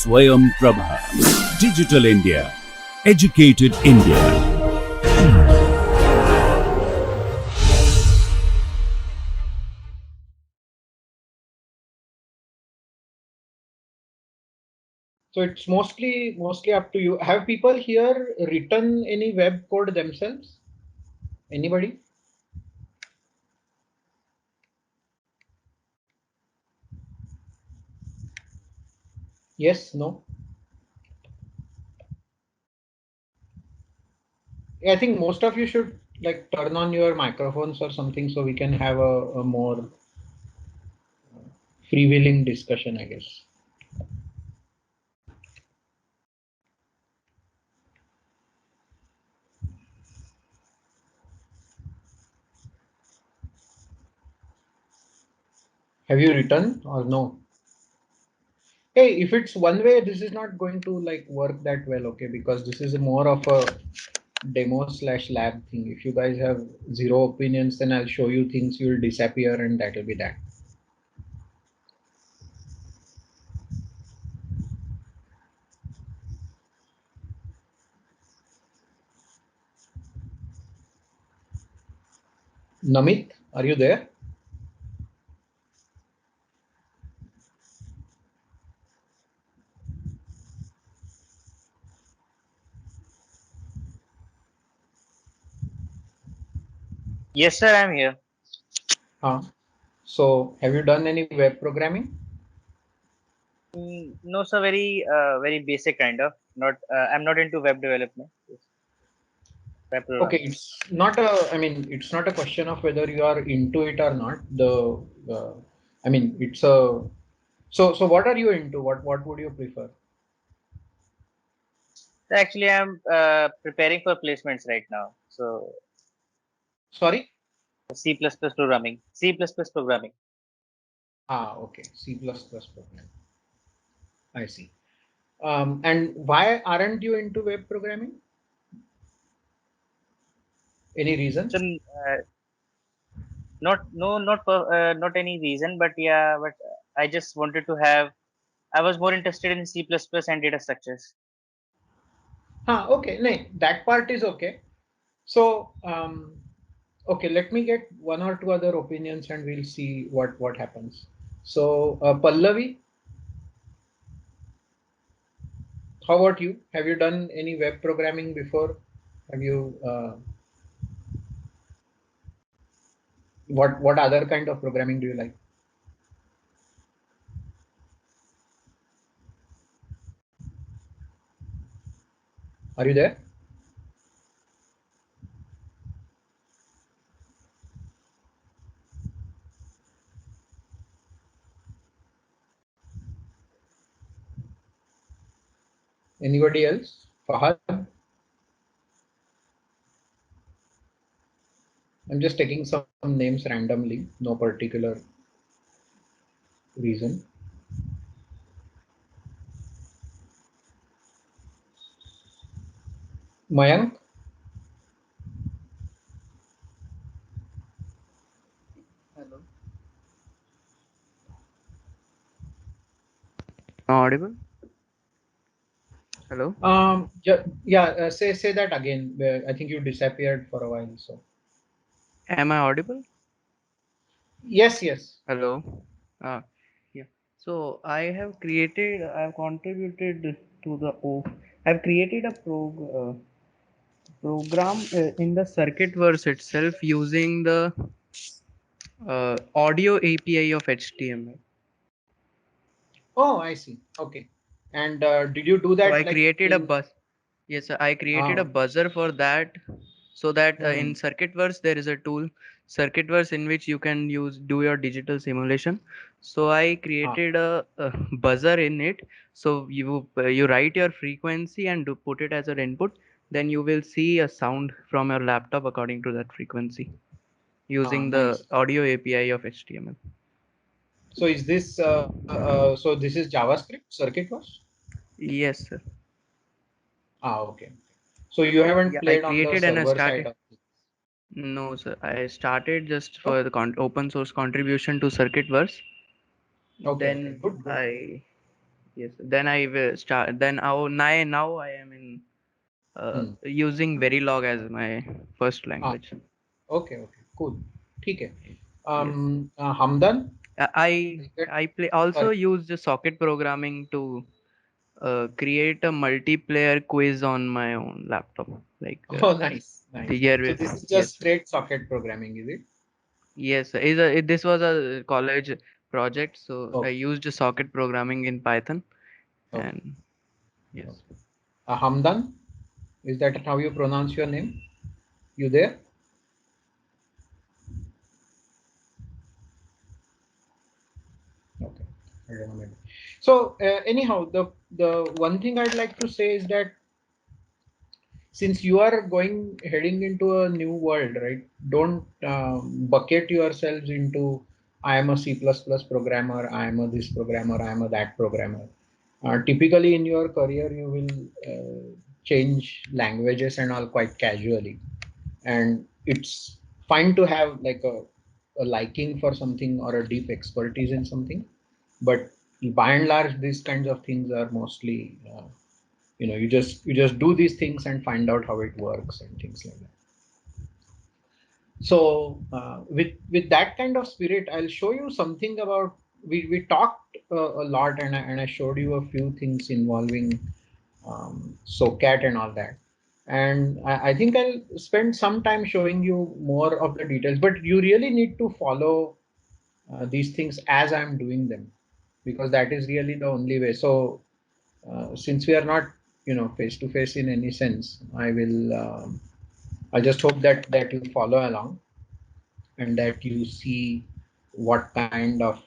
Swayam Prabha. Digital India. Educated India. So it's mostly up to you. Have people here written any web code themselves? Anybody? Yes, no? I think most of you should like turn on your microphones or something so we can have a more freewheeling discussion, I guess. Have you written or no? Hey, if it's one way, this is not going to like work that well, okay? Because this is more of a demo slash lab thing. If you guys have zero opinions, then I'll show you things, you'll disappear, and that'll be that. Namit, are you there? Yes, sir, I'm here. So have you done any web programming? No, sir, very basic kind of. Not, I'm not into web development. Yes, web Okay, programming. it's not a question of whether you are into it or not. I mean, it's a, so what are you into? What would you prefer? So actually, I'm preparing for placements right now. So Sorry? C++ programming, C++ programming. Okay, C++ program. I see. And why aren't you into web programming? Any reason? So not any reason, but yeah, but I just wanted to have. I was more interested in C++ and data structures. Okay, no, that part is okay. So, okay, let me get one or two other opinions and we'll see what happens. So, Pallavi, how about you? Have you done any web programming before? Have you what other kind of programming do you like? Are you there? Anybody else? Fahad? I'm just taking some names randomly, no particular reason. Mayank? Hello. Audible? Hello. Say that again. I think you disappeared for a while. So Am I audible? yes, yes. Hello. Uh, yeah. So I've contributed to the I've created a program in the circuit verse itself using the audio API of HTML. Oh, I see. Okay. And did you do So that I like created a in? bus. Yes, sir, I created a Uh, buzzer for that, so that hmm, in Circuitverse there is a tool, Circuitverse, in which you can do your digital simulation. So I uh, created a buzzer in it. So you write your frequency and put it as an input. Then you will see a sound from your laptop according to that frequency using the Nice. audio API of HTML. So is this so this is JavaScript circuit was? Yes, sir. Okay. So you haven't Yeah, I played on the created and I server side started. of it. No, sir. I started just Oh, for the open source contribution to Circuitverse. okay, okay. Then Good, good. I Yes. Then I will start. Then now I am in using Verilog as my first हाँ, language. okay, okay, cool. ठीक है. Yes. Hamdan? I Is that, I play also sorry. use the socket programming to create a multiplayer quiz on my own laptop. Like Oh, nice, nice. So here, this is yes, just straight socket programming, is it? yes. This was a college project, so I Okay, used socket programming in Python, okay, and yes, okay. Hamdan, is that how you pronounce your name? You there? Okay, I don't know maybe. So anyhow, the one thing I'd like to say is that since you are going heading into a new world, right? Don't bucket yourselves into I am a C++ programmer, I am a this programmer, I am a that programmer. Typically in your career, you will change languages and all quite casually, and it's fine to have like a liking for something or a deep expertise in something, but by and large, these kinds of things are mostly you just do these things and find out how it works and things like that. So with that kind of spirit, I'll show you something about we talked a lot, and I showed you a few things involving SOCAT and all that. And I think I'll spend some time showing you more of the details, but you really need to follow these things as I'm doing them, because that is really the only way. So since we are not face to face in any sense, I just hope that you follow along and that you see what kind of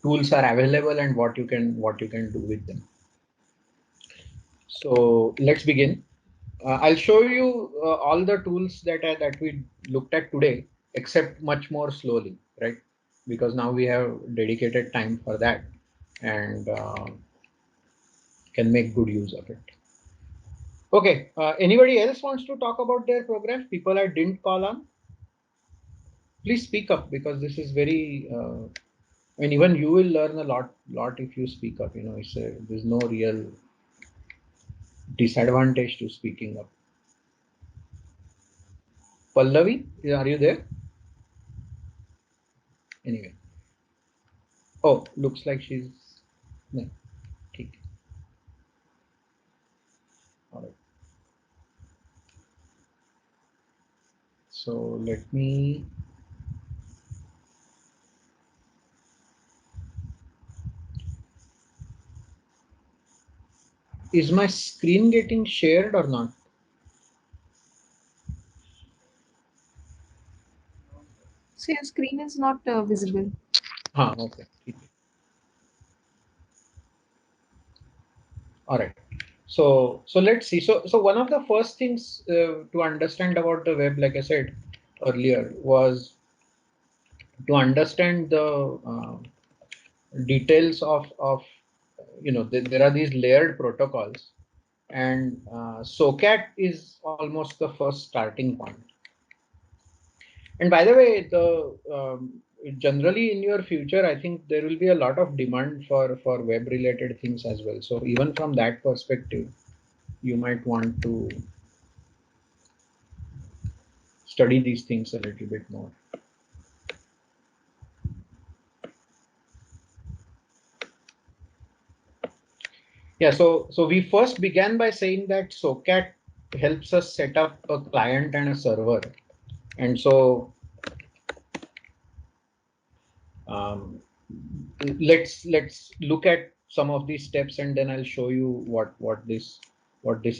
tools are available and what you can do with them. So let's begin. I'll show you all the tools that we looked at today, except much more slowly, right? Because now we have dedicated time for that, and can make good use of it. Okay. Anybody else wants to talk about their programs? People I didn't call on, please speak up, because this is very. I mean, even you will learn a lot if you speak up. There's no real disadvantage to speaking up. Pallavi, are you there? Anyway. Oh, looks like she's. No. Okay. All right. So let me. Is my screen getting shared or not? So your screen is not visible. Okay. All right. So let's see. So one of the first things to understand about the web, like I said earlier, was to understand the details of there are these layered protocols, and SOCAT is almost the first starting point. And by the way, the generally in your future, I think there will be a lot of demand for web related things as well. So even from that perspective, you might want to study these things a little bit more. Yeah, so we first began by saying that SOCAT helps us set up a client and a server. And so um, let's look at some of these steps, and then I'll show you what this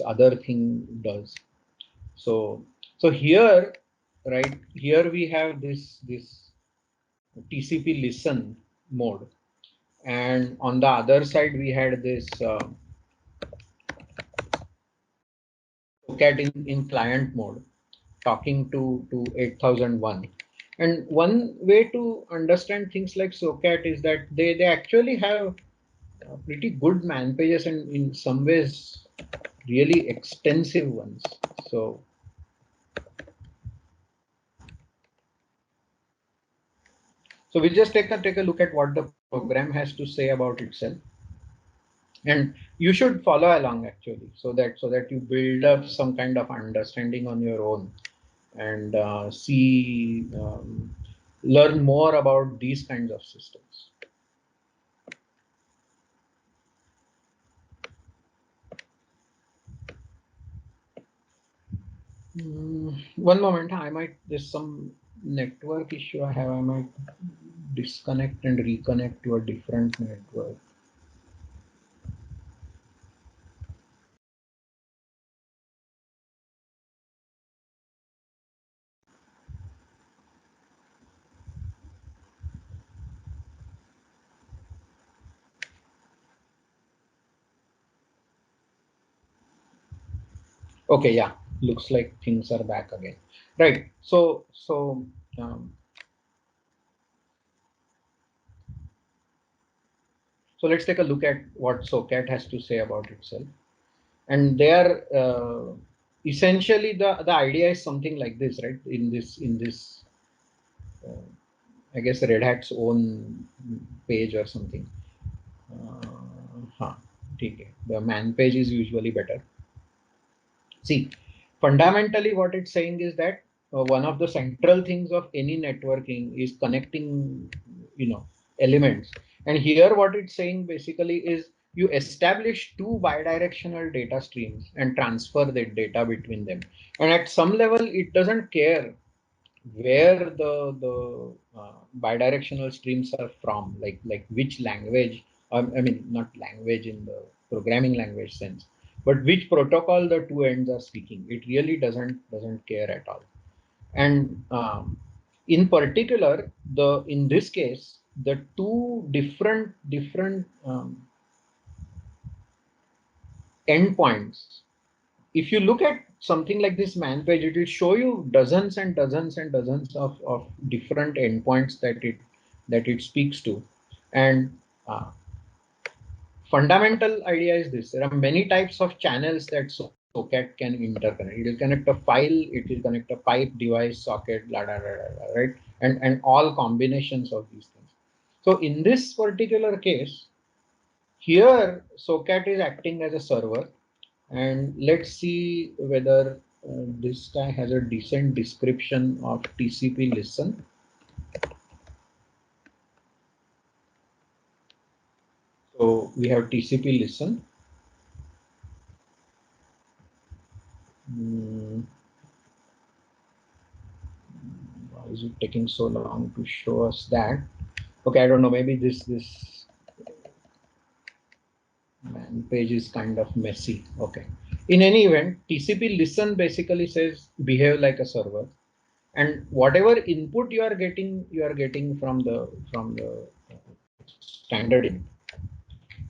other thing does. So here, right here we have this TCP listen mode, and on the other side we had this SOCAT in client mode talking to 8001. And one way to understand things like SOCAT is that they actually have pretty good man pages, and in some ways really extensive ones. So So we just take a look at what the program has to say about itself, and you should follow along actually, so that you build up some kind of understanding on your own, and learn more about these kinds of systems. One moment, there's some network issue I have. I might disconnect and reconnect to a different network. Okay, yeah, looks like things are back again. Right. Um, so let's take a look at what SOCAT has to say about itself. And there, essentially, the idea is something like this, right? In this, I guess Red Hat's own page or something. Okay. The man page is usually better. See, fundamentally, what it's saying is that one of the central things of any networking is connecting, elements. And here, what it's saying basically is you establish two bidirectional data streams and transfer the data between them. And at some level, it doesn't care where the bidirectional streams are from, like which language. I mean, not language in the programming language sense, but which protocol the two ends are speaking. It really doesn't care at all. And in particular, in this case, the two different endpoints. If you look at something like this man page, it will show you dozens and dozens and dozens of different endpoints that it speaks to. And fundamental idea is this: there are many types of channels that socket can interconnect. It will connect a file, it will connect a pipe, device, socket, blah, blah, blah, blah, blah, right? And all combinations of these things. So in this particular case, here socket is acting as a server. And let's see whether this guy has a decent description of TCP listen. So we have TCP listen. Why is it taking so long to show us that? Okay, I don't know. Maybe this man page is kind of messy. Okay. In any event, TCP listen basically says behave like a server, and whatever input you are getting from the standard input.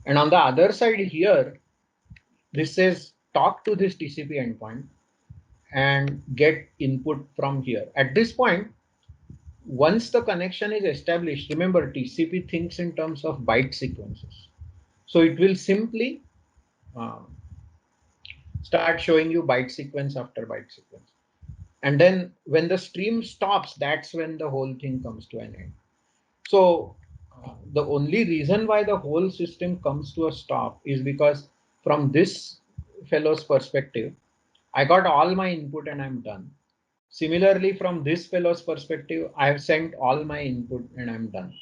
And on the other side here, this says talk to this TCP endpoint and get input from here. At this point, once the connection is established, remember TCP thinks in terms of byte sequences. So it will simply start showing you byte sequence after byte sequence. And then when the stream stops, that's when the whole thing comes to an end. So the only reason why the whole system comes to a stop is because from this fellow's perspective, I got all my input and I'm done. Similarly, from this fellow's perspective, I have sent all my input and I'm done.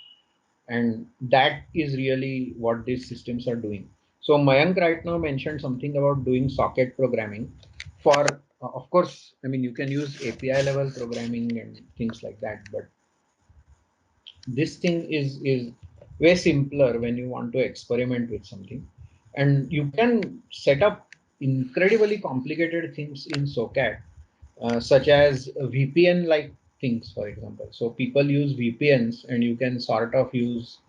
And that is really what these systems are doing. So Mayank right now mentioned something about doing socket programming. For, of course, I mean, you can use API level programming and things like that, but this thing is way simpler when you want to experiment with something. And you can set up incredibly complicated things in SOCAT, such as VPN like things, for example. So people use VPNs, and you can sort of use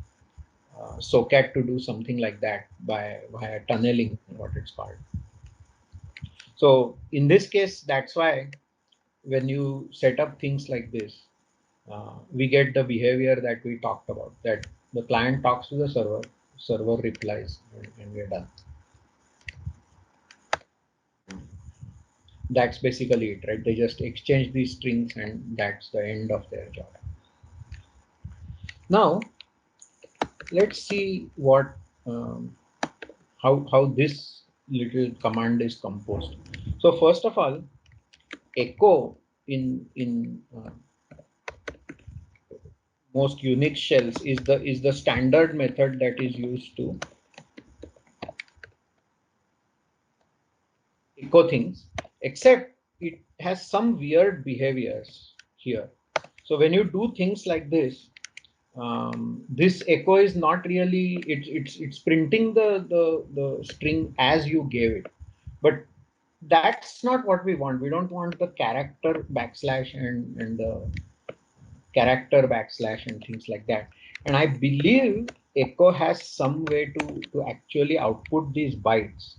SOCAT to do something like that via tunneling, what it's called. So in this case, that's why when you set up things like this, we get the behavior that we talked about, that the client talks to the server replies, and we're done. That's basically it, right? They just exchange these strings and that's the end of their job. Now let's see what how this little command is composed. So first of all, echo in most Unix shells is the standard method that is used to echo things, except it has some weird behaviors here. So when you do things like this, this echo is not really it's printing the string as you gave it, but that's not what we want. We don't want the character backslash and the character backslash and things like that. And I believe echo has some way to actually output these bytes,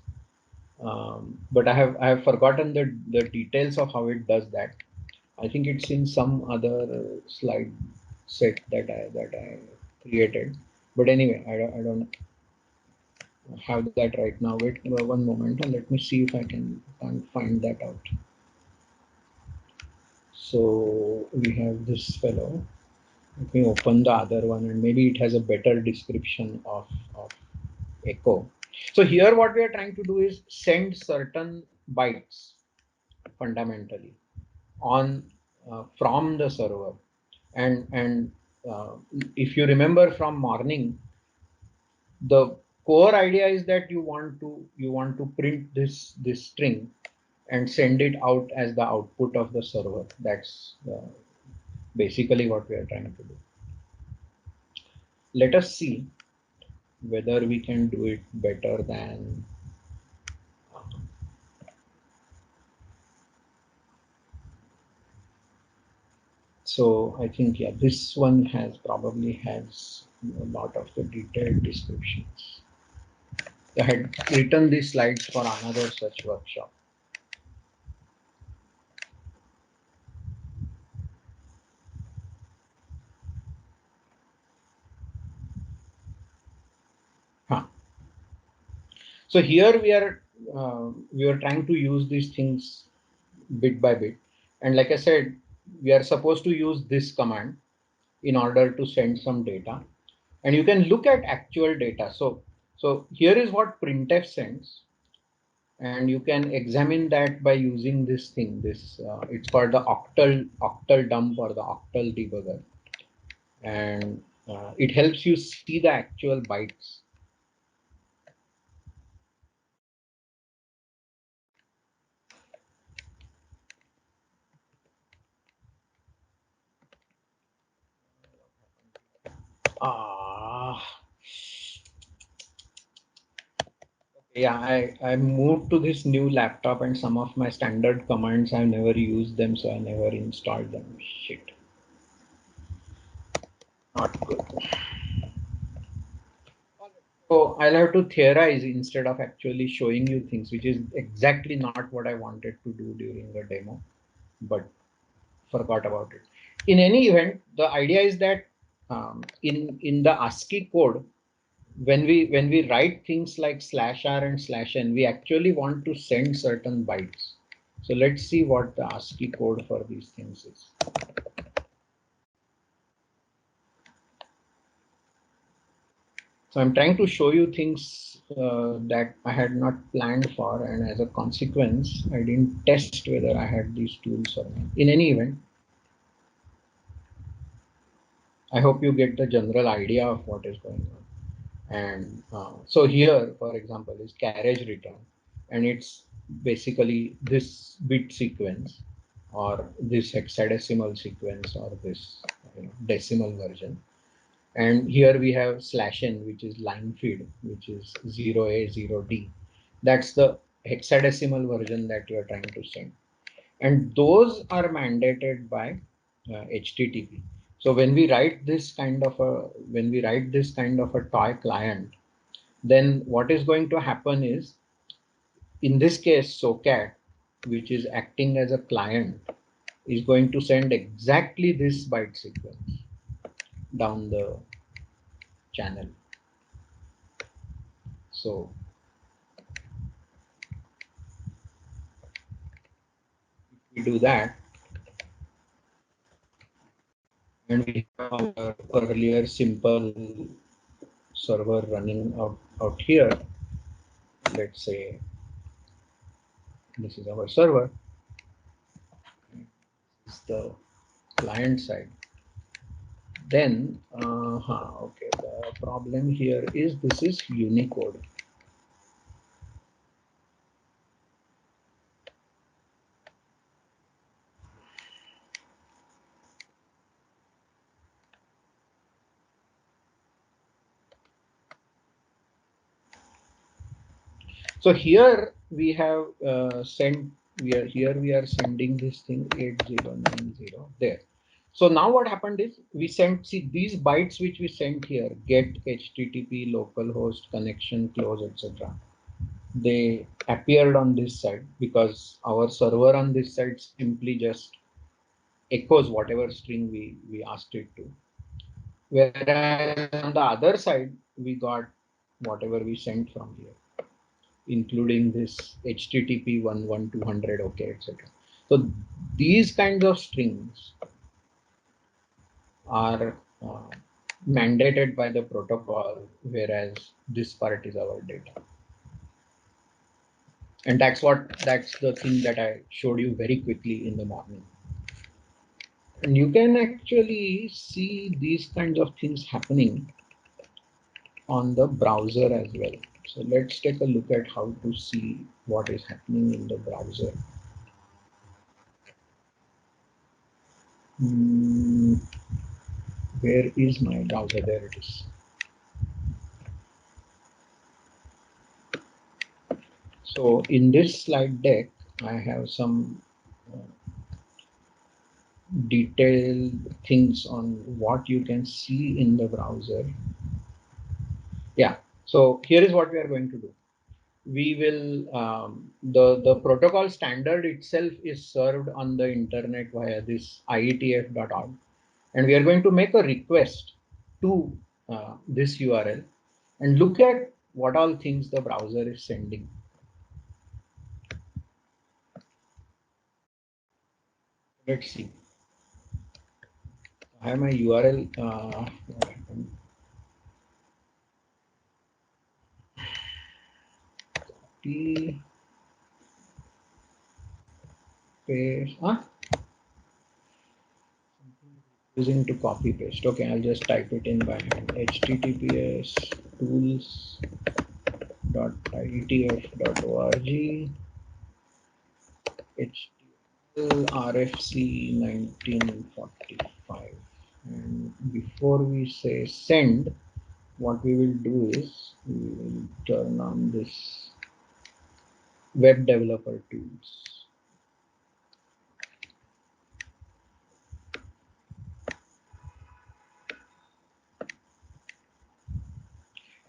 but I have forgotten the details of how it does that. I think it's in some other slide set that I created. But anyway, I don't have that right now. Wait one moment and let me see if I can find that out. So we have this fellow. Let me open the other one and maybe it has a better description of echo. So here what we are trying to do is send certain bytes fundamentally on from the server, and if you remember from morning, the core idea is that you want to print this string and send it out as the output of the server. That's basically what we are trying to do. Let us see whether we can do it better than so I think, yeah, this one probably has a lot of the detailed descriptions. I had written these slides for another such workshop. Huh. So here we are trying to use these things bit by bit, and like I said, we are supposed to use this command in order to send some data, and you can look at actual data. So here is what printf sends, and you can examine that by using this thing. This it's called the octal dump or the octal debugger, and it helps you see the actual bytes. Ah, yeah, I moved to this new laptop and some of my standard commands I've never used them, so I never installed them. Shit. Not good. So I'll have to theorize instead of actually showing you things, which is exactly not what I wanted to do during the demo, but forgot about it. In any event, the idea is that in the ASCII code, when we write things like /r and /n, we actually want to send certain bytes. So let's see what the ASCII code for these things is. So I'm trying to show you things that I had not planned for, and as a consequence, I didn't test whether I had these tools or not. In any event, I hope you get the general idea of what is going on. And so here, for example, is carriage return, and it's basically this bit sequence or this hexadecimal sequence or this decimal version. And here we have /n, which is line feed, which is 0A, 0D. That's the hexadecimal version that you are trying to send. And those are mandated by HTTP. So when we write this kind of a toy client, then what is going to happen is, in this case, SOCAT, which is acting as a client, is going to send exactly this byte sequence down the channel. So if we do that, and we have our earlier simple server running out here. Let's say this is our server. This is the client side. Then, okay, the problem here is this is Unicode. So here we have sent, we are sending this thing 8090 there. So now what happened is we sent, see these bytes which we sent here, get HTTP localhost connection close, etc. They appeared on this side because our server on this side simply just echoes whatever string we asked it to. Whereas on the other side, we got whatever we sent from here, including this HTTP 11200, okay, etc. So these kinds of strings are mandated by the protocol, whereas this part is our data. And that's the thing that I showed you very quickly in the morning. And you can actually see these kinds of things happening on the browser as well. So let's take a look at how to see what is happening in the browser. Where is my browser? There it is. So in this slide deck, I have some detailed things on what you can see in the browser. Yeah, so here is what we are going to do. We will, the protocol standard itself is served on the internet via this ietf.org. And we are going to make a request to this URL and look at what all things the browser is sending. Let's see. I have my URL. What happened? Copy, paste. Using to copy paste. Okay, I'll just type it in by hand. https tools.ietf.org HTML RFC 1945. And before we say send, what we will do is we will turn on this web developer tools.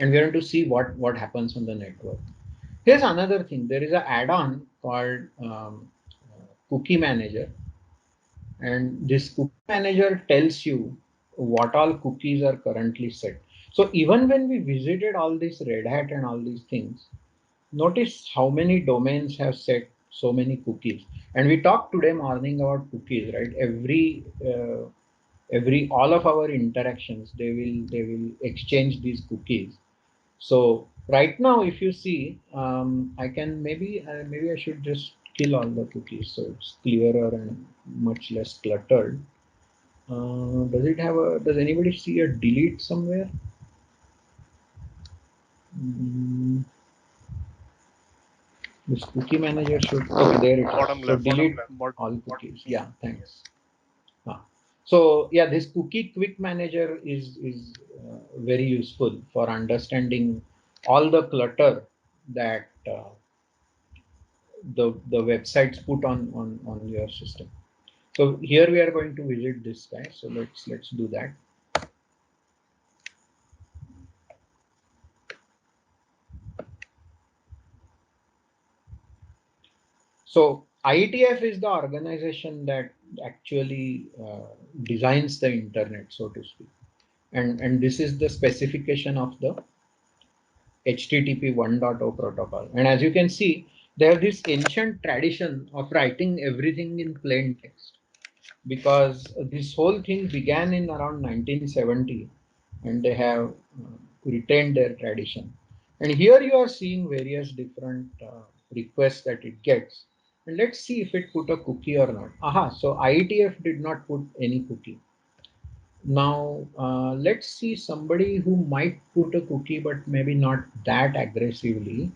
And we're going to see what happens on the network. Here's another thing. There is an add-on called Cookie Manager. And this Cookie Manager tells you what all cookies are currently set. So even when we visited all this Red Hat and all these things, notice how many domains have set so many cookies. And we talked today morning about cookies, right? All of our interactions, they will exchange these cookies. So right now, if you see, I can maybe I should just kill all the cookies so it's clearer and much less cluttered. Does it have a? Does anybody see a delete somewhere? This cookie manager should. Okay, there it is. Bottom So left. delete all cookies. Yeah, thanks. So yeah, this cookie quick manager is very useful for understanding all the clutter that the websites put on your system. So here we are going to visit this guy. So let's do that. So IETF is the organization that actually designs the internet, so to speak. And this is the specification of the HTTP 1.0 protocol. And as you can see, they have this ancient tradition of writing everything in plain text. because this whole thing began in around 1970, and they have retained their tradition. And here you are seeing various different requests that it gets. And let's see if it put a cookie or not. Aha, so IETF did not put any cookie. Now, let's see somebody who might put a cookie, but maybe not that aggressively.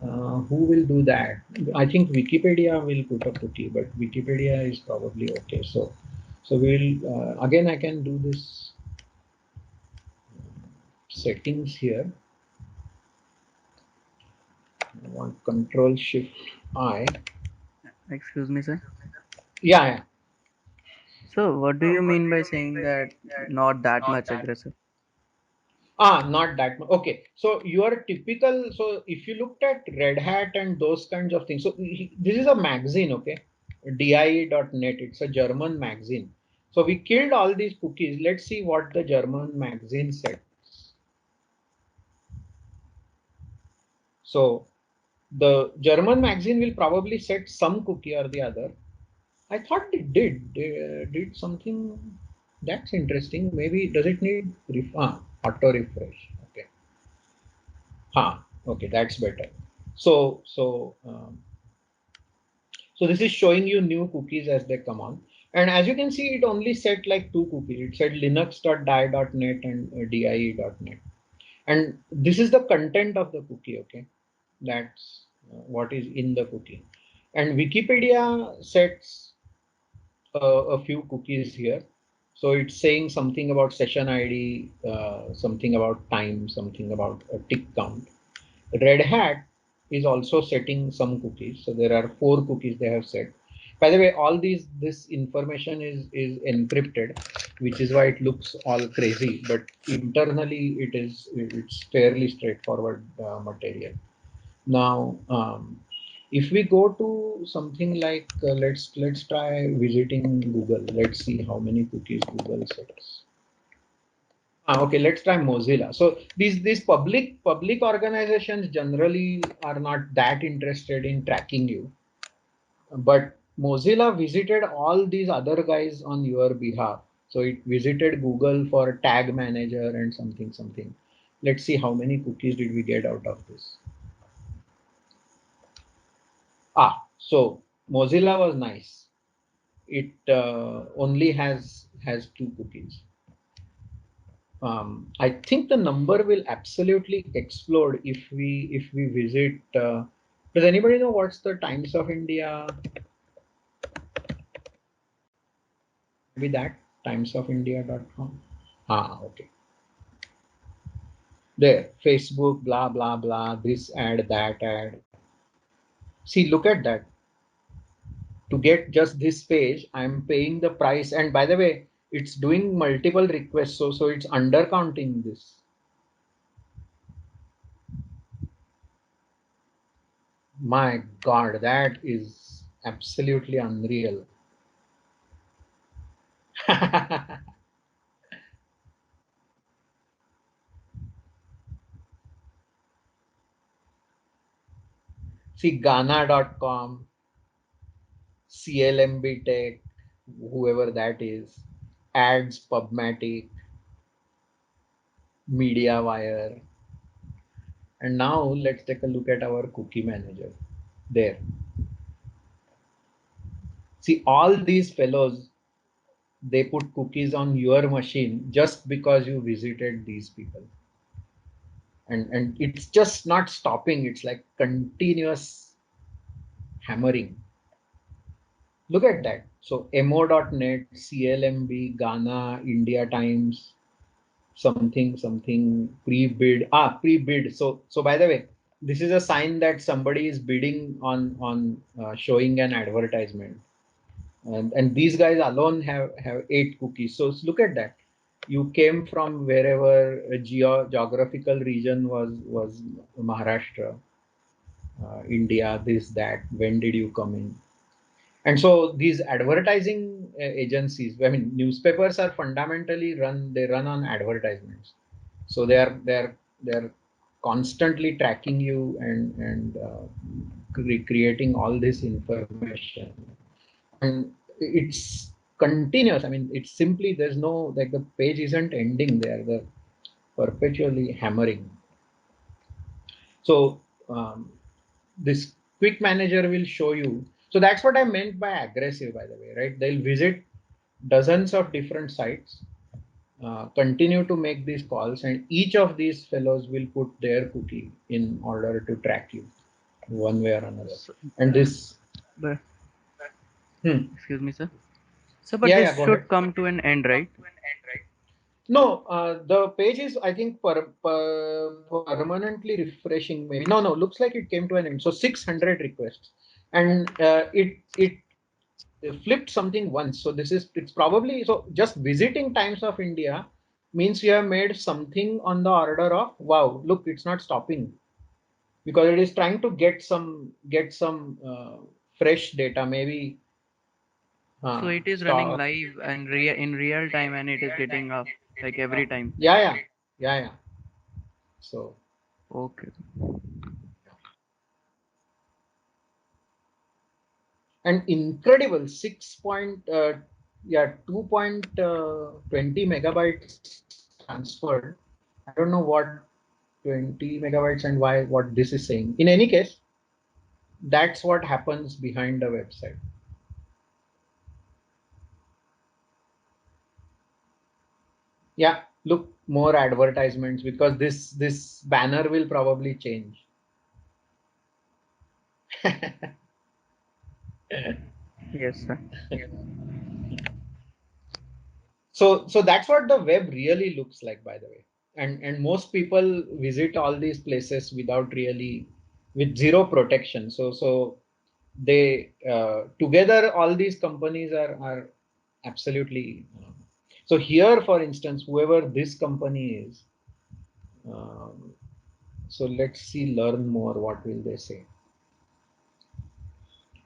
Who will do that? I think Wikipedia will put a cookie, but Wikipedia is probably okay. So we'll again, I can do this settings here. I want Control Shift I. Excuse me, sir. Yeah, yeah. So, what do you mean by saying that not that much aggressive? Not that much. Okay, so your typical. So if you looked at Red Hat and those kinds of things, so this is a magazine, okay, die.net. It's a German magazine. So we killed all these cookies. Let's see what the German magazine said. So the German magazine will probably set some cookie or the other. I thought it did. They did something that's interesting. Maybe does it need auto refresh? Okay. Okay, that's better. So this is showing you new cookies as they come on. And as you can see, it only set like two cookies. It said linux.die.net and die.net. And this is the content of the cookie, okay? That's what is in the cookie. And Wikipedia sets a few cookies here. So it's saying something about session ID, something about time, something about a tick count. Red Hat is also setting some cookies. So there are 4 cookies they have set. By the way, all this information is encrypted, which is why it looks all crazy. But internally, it's fairly straightforward material. Now, if we go to something like let's try visiting Google. Let's see how many cookies Google sets. Okay, let's try Mozilla. So these public organizations generally are not that interested in tracking you, but Mozilla visited all these other guys on your behalf. So it visited Google for tag manager and something. Let's see how many cookies did we get out of this. So Mozilla was nice. It only has 2 cookies. I think the number will absolutely explode if we visit. Does anybody know what's the Times of India? Maybe that timesofindia.com. Okay. There, Facebook, blah blah blah. This ad, that ad. See, look at that. To get just this page, I'm paying the price. And by the way, it's doing multiple requests, so it's undercounting this. My God, that is absolutely unreal. See, Ghana.com, CLMB Tech, whoever that is, ads, Pubmatic, MediaWire. And now let's take a look at our cookie manager. There. See, all these fellows, they put cookies on your machine just because you visited these people. And it's just not stopping. It's like continuous hammering. Look at that. So mo.net, CLMB, Ghana, India Times, something pre-bid. Pre-bid. So by the way, this is a sign that somebody is bidding on showing an advertisement. And these guys alone have 8 cookies. So look at that. You came from wherever a geographical region was Maharashtra, India, this, that. When did you come in? And so these advertising agencies, I mean, newspapers are fundamentally run on advertisements. So they're constantly tracking you and creating all this information. And it's continuous. I mean, it's simply, there's no, like, the page isn't ending there. They're perpetually hammering. So this quick manager will show you. So that's what I meant by aggressive, by the way, right? They'll visit dozens of different sites, continue to make these calls, and each of these fellows will put their cookie in order to track you one way or another. So, And this, but, excuse me, sir. So, but yeah, this go ahead. should come to an end, right? No, the page is, I think, permanently refreshing. Maybe no, looks like it came to an end. So 600 requests, and it flipped something once. So it's probably, so just visiting Times of India means you have made something on the order of, wow, look, it's not stopping, because it is trying to get some fresh data, maybe. So it is running Stop. live and in real time, and it is getting up like every time. Yeah. So Okay. an incredible 2.20 megabytes transferred. I don't know what 20 megabytes and why, what this is saying. In any case, that's what happens behind the website. Yeah, look, more advertisements, because this banner will probably change. Yes, sir. So that's what the web really looks like, by the way. And most people visit all these places without really, with zero protection. So they together, all these companies are absolutely. So here, for instance, whoever this company is, so let's see, learn more. What will they say?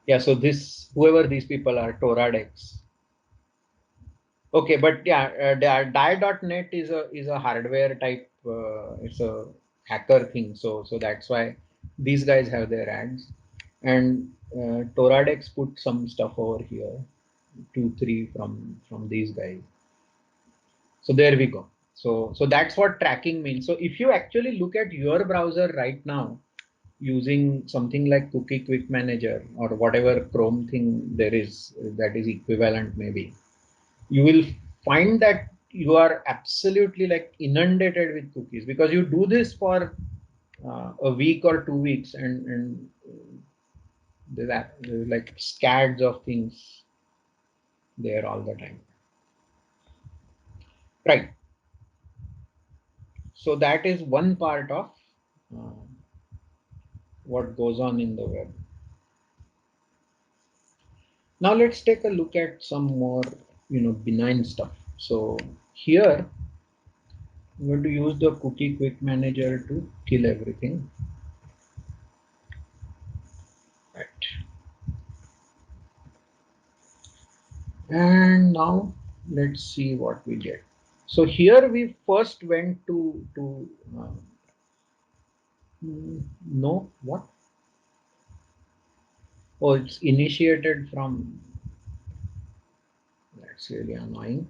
Yeah, so this, whoever these people are, Toradex. Okay, but yeah, die.net is a hardware type. It's a hacker thing, so that's why these guys have their ads, and Toradex put some stuff over here, 2-3 from these guys. So there we go. So that's what tracking means. So if you actually look at your browser right now using something like Cookie Quick Manager or whatever Chrome thing there is that is equivalent, maybe you will find that you are absolutely like inundated with cookies, because you do this for a week or 2 weeks, and there's like scads of things there all the time, right? So that is one part of uh, what goes on in the web. Now let's take a look at some more, benign stuff. So here I'm going to use the Cookie Quick Manager to kill everything. Right. And now let's see what we get. So here we first went to no, what? Oh, it's initiated from. That's really annoying.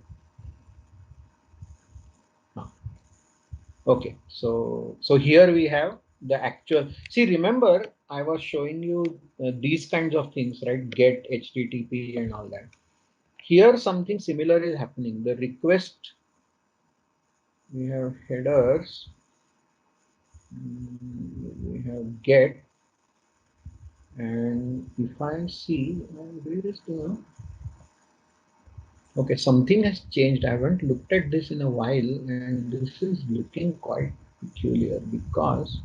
Okay, so here we have the actual. See, remember I was showing you these kinds of things, right? Get HTTP and all that. Here something similar is happening. The request, we have headers, we have get, and if I see, where is the, okay, something has changed. I haven't looked at this in a while, and this is looking quite peculiar, because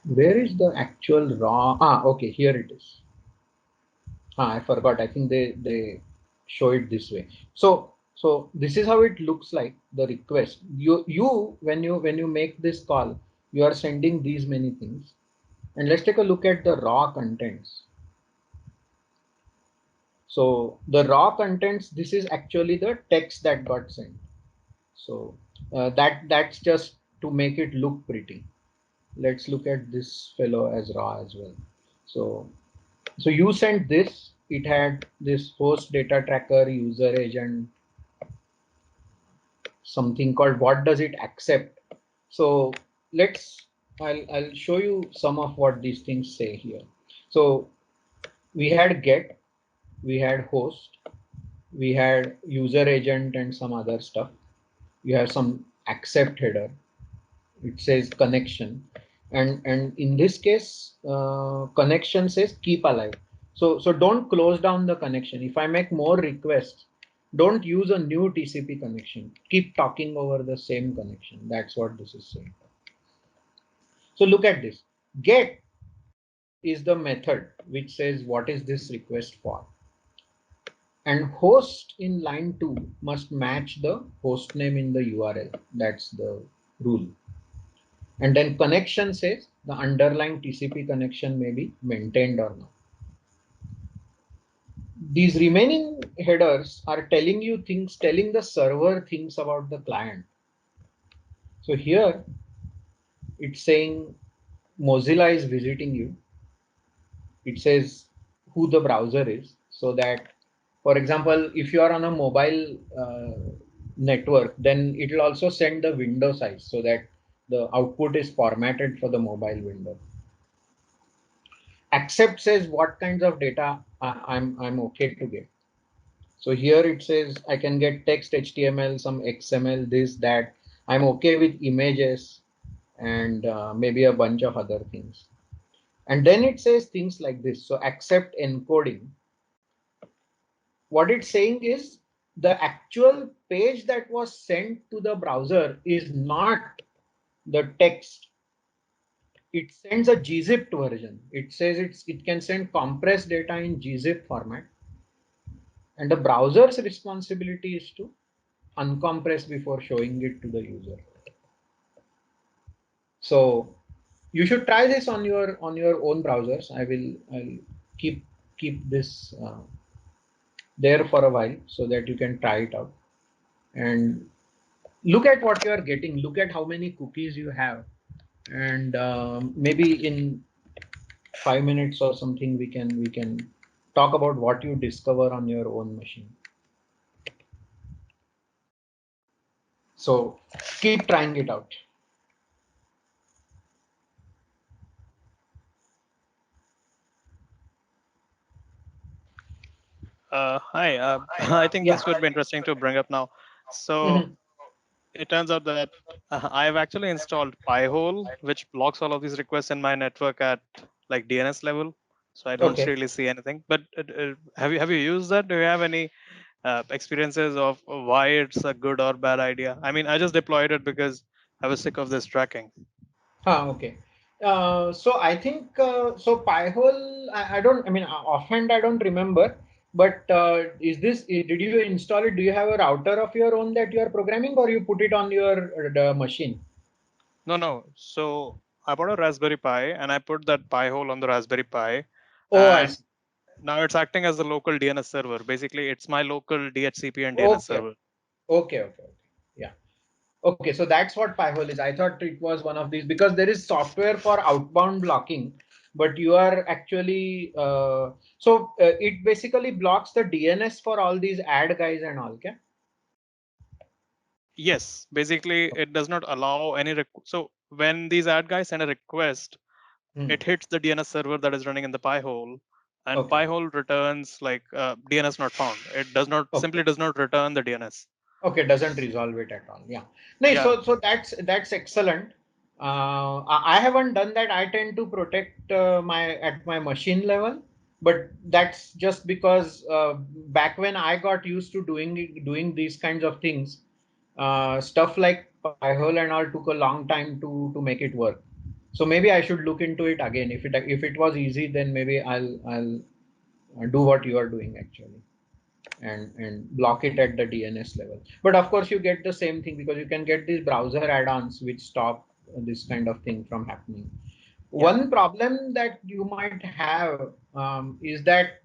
where is the actual raw? Okay, here it is. I forgot. I think they show it this way. So this is how it looks like, the request. You when you make this call, you are sending these many things. And let's take a look at the raw contents. So the raw contents, this is actually the text that got sent. So that's just to make it look pretty. Let's look at this fellow as raw as well. So you sent this, it had this host data tracker, user agent, something called what does it accept. So I'll show you some of what these things say here. So we had get, we had host, we had user agent and some other stuff. You have some accept header. It says connection, and in this case, connection says keep alive. So don't close down the connection. If I make more requests, don't use a new TCP connection. Keep talking over the same connection. That's what this is saying. So look at this. Get is the method which says what is this request for, and host in line 2 must match the host name in the URL. That's the rule. And then connection says the underlying TCP connection may be maintained or not. These remaining headers are telling you things, telling the server things about the client. So here it's saying Mozilla is visiting you. It says who the browser is, so that, for example, if you are on a mobile network, then it will also send the window size so that the output is formatted for the mobile window. Accept says what kinds of data I'm okay to get. So here it says I can get text, HTML, some XML, this, that. I'm okay with images and maybe a bunch of other things. And then it says things like this. So accept encoding. What it's saying is the actual page that was sent to the browser is not the text. It sends a gzipped version. It says it can send compressed data in gzip format. And the browser's responsibility is to uncompress before showing it to the user. So you should try this on your own browsers. I'll keep this there for a while so that you can try it out and look at what you are getting. Look at how many cookies you have, and maybe in 5 minutes or something we can talk about what you discover on your own machine. So keep trying it out. Hi, I think Yeah. this would be interesting to bring up now. So Mhm. it turns out that I've actually installed Pi-hole, which blocks all of these requests in my network at like DNS level. So I don't Okay. really see anything. But have you used that? Do you have any experiences of why it's a good or bad idea? I mean, I just deployed it because I was sick of this tracking. Okay. So I think so. Pi-hole. I don't. I mean, offhand, I don't remember. But is this? Did you install it? Do you have a router of your own that you are programming, or you put it on your the machine? No. So I bought a Raspberry Pi and I put that Pi-hole on the Raspberry Pi, Oh, I and see. now it's acting as the local DNS server. Basically, it's my local DHCP and DNS Okay. server. Okay. Yeah. Okay. So that's what Pi-hole is. I thought it was one of these because there is software for outbound blocking, but you are actually it basically blocks the DNS for all these ad guys and all. Okay. Yes, basically, it does not allow any. So when these ad guys send a request, Hmm. it hits the DNS server that is running in the Pi-hole, and Okay. Pi-hole returns like DNS not found. It does not Okay. simply does not return the DNS. Okay, doesn't resolve it at all. Yeah. No, Yeah. so that's excellent. I haven't done that. I tend to protect my at my machine level, but that's just because back when I got used to doing these kinds of things, stuff like Pi-hole and all took a long time to make it work. So maybe I should look into it again. If it was easy, then maybe I'll do what you are doing actually and block it at the DNS level. But of course, you get the same thing because you can get these browser add-ons which stop this kind of thing from happening. Yeah. One problem that you might have is that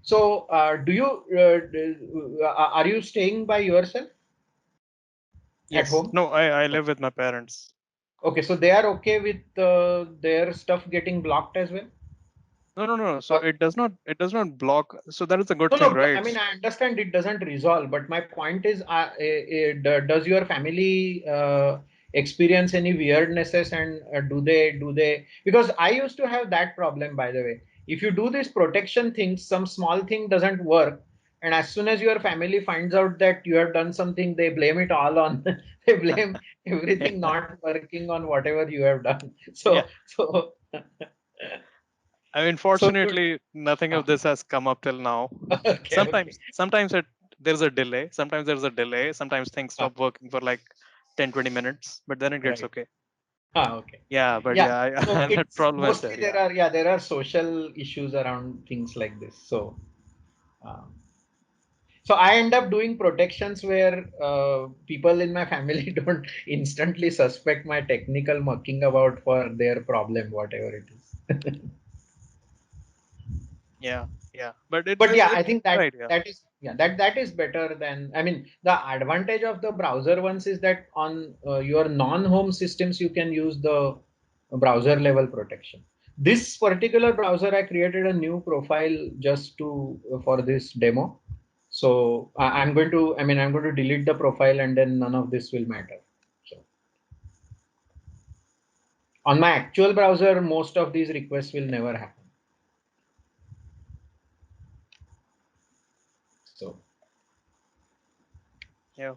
do you are you staying by yourself at Yes. home? No, I live with my parents. Okay, so they are okay with their stuff getting blocked as well. No. So it does not block. So that is a good No, thing, no. I right? mean, I understand it doesn't resolve, but my point is, does your family experience any weirdnesses, and do they? Because I used to have that problem, by the way. If you do this protection thing, some small thing doesn't work, and as soon as your family finds out that you have done something, they blame it all on. They blame everything not working on whatever you have done. Yeah. So. I mean, So you. fortunately, nothing of this has come up till now. Okay, okay. Sometimes there's a delay. Sometimes there's a delay. Sometimes things Ah, stop working for like 10-20 minutes, but then it gets right. okay. Okay. Yeah, but Yeah. yeah, So that it's problem is mostly there. Yeah. there are social issues around things like this. Um, so I end up doing protections where people in my family don't instantly suspect my technical mucking about for their problem, whatever it is. Yeah. But But yeah, I it's think a good that idea. that is yeah that is better than, I mean, the advantage of the browser ones is that on your non-home systems you can use the browser level protection. This particular browser, I created a new profile just to for this demo. So I'm going to delete the profile, and then none of this will matter. So on my actual browser, most of these requests will never happen. So. Yeah.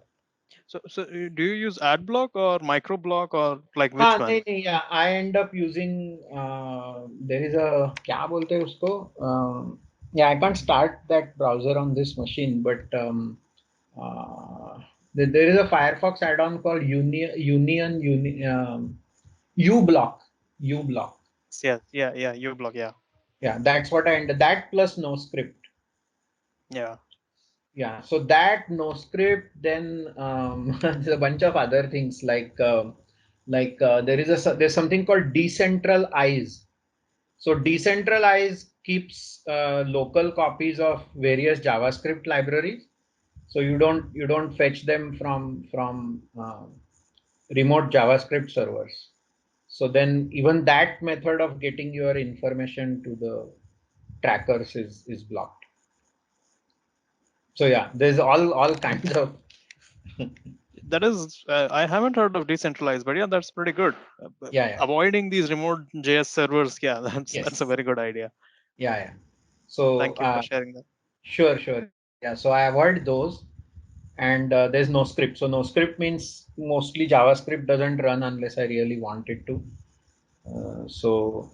So do you use ad block or micro block or like which one? नहीं नहीं yeah, I end up using there is a क्या बोलते हैं उसको yeah, I can't start that browser on this machine, but there is a Firefox add-on called uBlock. uBlock. Yeah. You block. Yeah. Yeah, that's what I end that plus no script. Yeah. Yeah, so that no script, then there's a bunch of other things there's something called decentralize. So decentralize keeps local copies of various JavaScript libraries. So you don't fetch them from remote JavaScript servers. So then even that method of getting your information to the trackers is blocked. So yeah, there's all kinds of That is, I haven't heard of decentralized, but yeah, that's pretty good. yeah. Avoiding these remote JS servers, yeah, that's a Yes. very good idea. Yeah. So Thank you for sharing that. sure. Yeah. So I avoid those, and there's no script. So no script means mostly JavaScript doesn't run unless I really want it to. So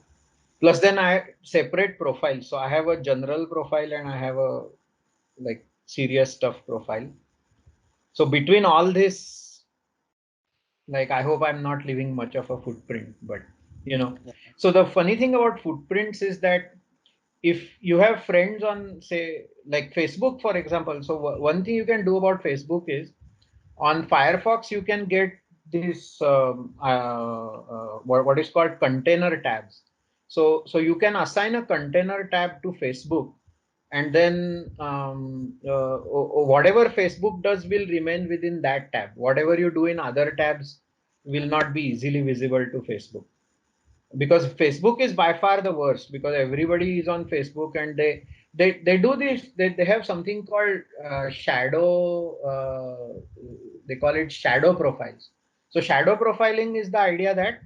plus then I separate profiles. So I have a general profile and I have a like serious stuff profile. So between all this, like I hope I'm not leaving much of a footprint, but you know. Yeah. So the funny thing about footprints is that if you have friends on, say, like Facebook, for example, so one thing you can do about Facebook is on Firefox you can get this what is called container tabs. So you can assign a container tab to Facebook, and then whatever Facebook does will remain within that tab. Whatever you do in other tabs will not be easily visible to Facebook, because Facebook is by far the worst, because everybody is on Facebook, and they do this, they have something called shadow they call it shadow profiles. So shadow profiling is the idea that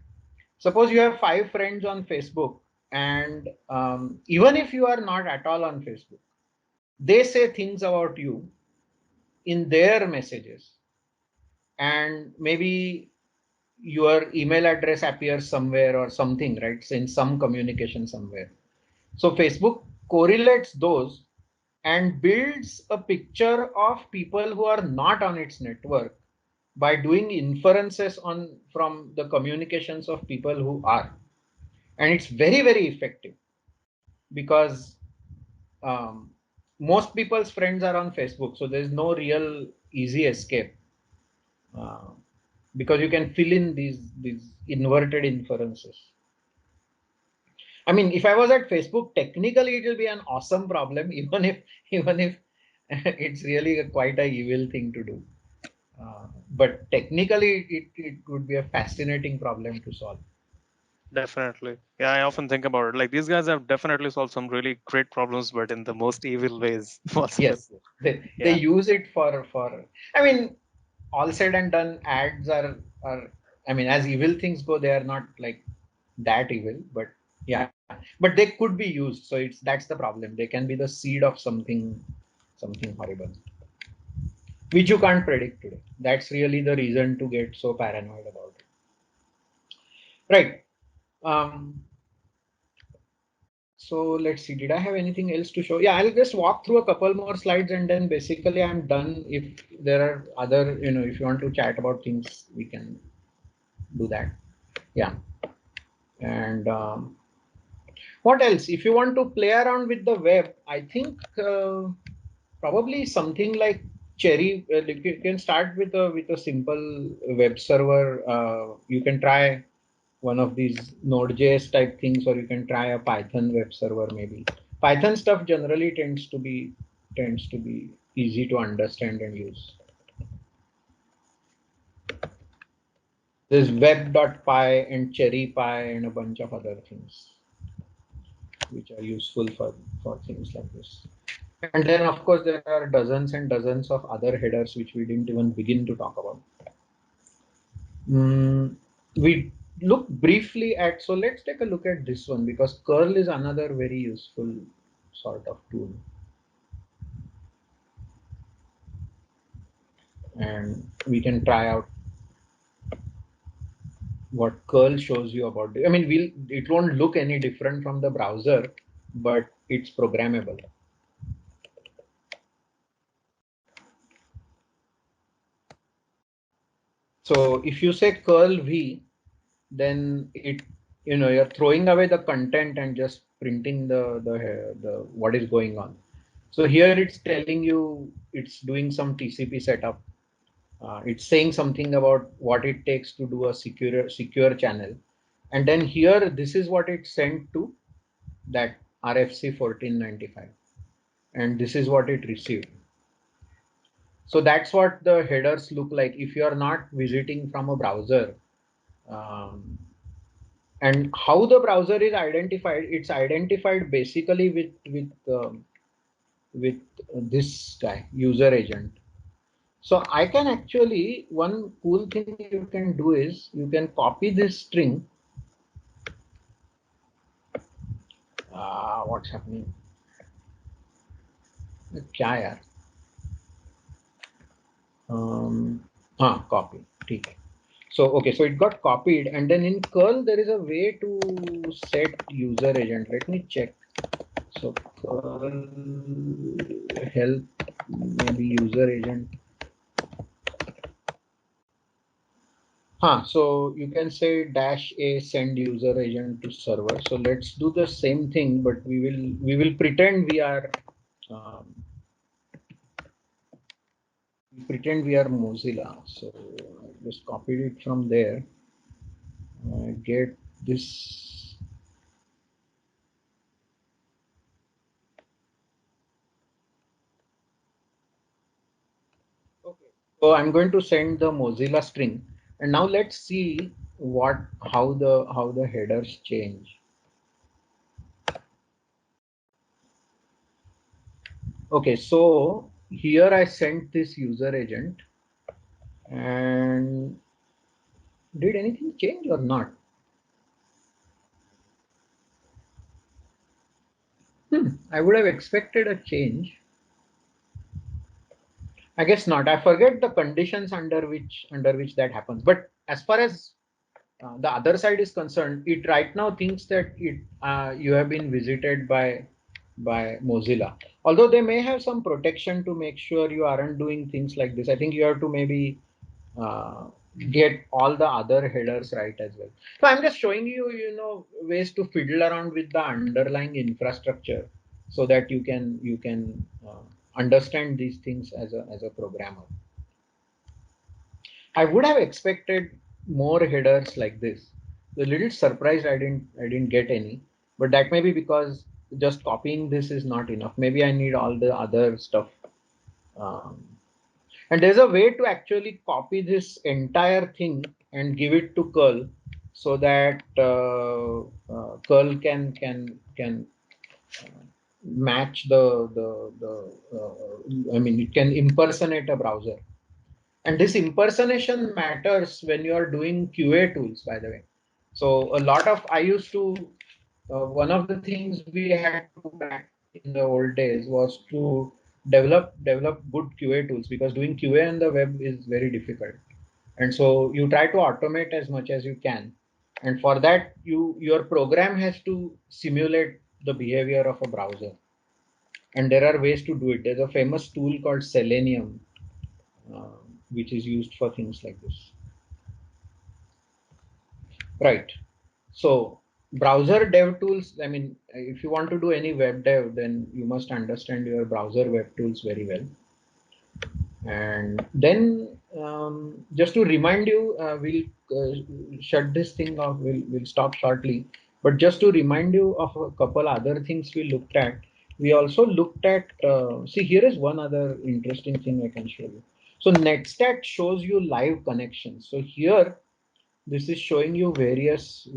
suppose you have 5 friends on Facebook, and even if you are not at all on Facebook, they say things about you in their messages, and maybe your email address appears somewhere or something, right? So in some communication somewhere. So Facebook correlates those and builds a picture of people who are not on its network by doing inferences on from the communications of people who are. And it's very, very effective, because um, most people's friends are on Facebook. So there's no real easy escape. Uh, because you can fill in these inverted inferences. I mean, if I was at Facebook, technically it will be an awesome problem, even if it's really quite a evil thing to do. But technically, it would be a fascinating problem to solve. Definitely. Yeah, I often think about it. Like these guys have definitely solved some really great problems, but in the most evil ways possible. Yes, they Yeah. use it for. I mean, all said and done, ads are. I mean, as evil things go, they are not like that evil, but yeah, but they could be used. So that's the problem. They can be the seed of something horrible, which you can't predict today. That's really the reason to get so paranoid about it. Right. Um, so let's see. Did I have anything else to show? Yeah, I'll just walk through a couple more slides and then basically I'm done. If there are other, if you want to chat about things, we can do that. Yeah. And what else? If you want to play around with the web, I think probably something like Cherry. You can start with a simple web server. You can try one of these Node.js type things, or you can try a Python web server maybe. Python stuff generally tends to be easy to understand and use. There's web.py and cherrypy and a bunch of other things which are useful for things like this. And then of course there are dozens and dozens of other headers which we didn't even begin to talk about. We look briefly at, so let's take a look at this one because curl is another very useful sort of tool. And we can try out what curl shows you about it. I mean, it won't look any different from the browser, but it's programmable. So if you say curl v, then you're throwing away the content and just printing the what is going on. So here it's telling you it's doing some TCP setup. It's saying something about what it takes to do a secure channel, and then here this is what it sent to that RFC 1495, and this is what it received. So that's what the headers look like if you are not visiting from a browser. Um, and how the browser is identified, it's identified basically with this guy, user agent. So I can actually, one cool thing you can do is you can copy this string. What's happening? क्या यार? Copy. ठीक है. So okay, so it got copied, and then in curl there is a way to set user agent. Let me check. So curl help maybe user agent. So you can say -a send user agent to server. So let's do the same thing, but we will pretend um, we are Mozilla. So I just copied it from there. Get this. Okay. So I'm going to send the Mozilla string, and now let's see how the headers change. Okay, so here I sent this user agent, and did anything change or not? I would have expected a change. I guess not. I forget the conditions under which that happens. But as far as the other side is concerned, it right now thinks that you have been visited by Mozilla. Although they may have some protection to make sure you aren't doing things like this. I think you have to maybe uh, get all the other headers right as well. So I'm just showing you, ways to fiddle around with the underlying infrastructure so that you can understand these things as a programmer. I would have expected more headers like this. A little surprised I didn't get any, but that may be because just copying this is not enough. Maybe I need all the other stuff. Um, and there's a way to actually copy this entire thing and give it to curl so that curl can match I mean, it can impersonate a browser. And this impersonation matters when you are doing QA tools, by the way. So a lot of I used to one of the things we had to do back in the old days was to develop good QA tools, because doing QA on the web is very difficult. And so you try to automate as much as you can. And for that, your program has to simulate the behavior of a browser. And there are ways to do it. There's a famous tool called Selenium, uh, which is used for things like this. Right. So browser dev tools, I mean, if you want to do any web dev, then you must understand your browser web tools very well. And then just to remind you, we'll shut this thing off. We'll stop shortly. But just to remind you of a couple other things we looked at. We also looked at. See, here is one other interesting thing I can show you. So Netstat shows you live connections. So here, this is showing you various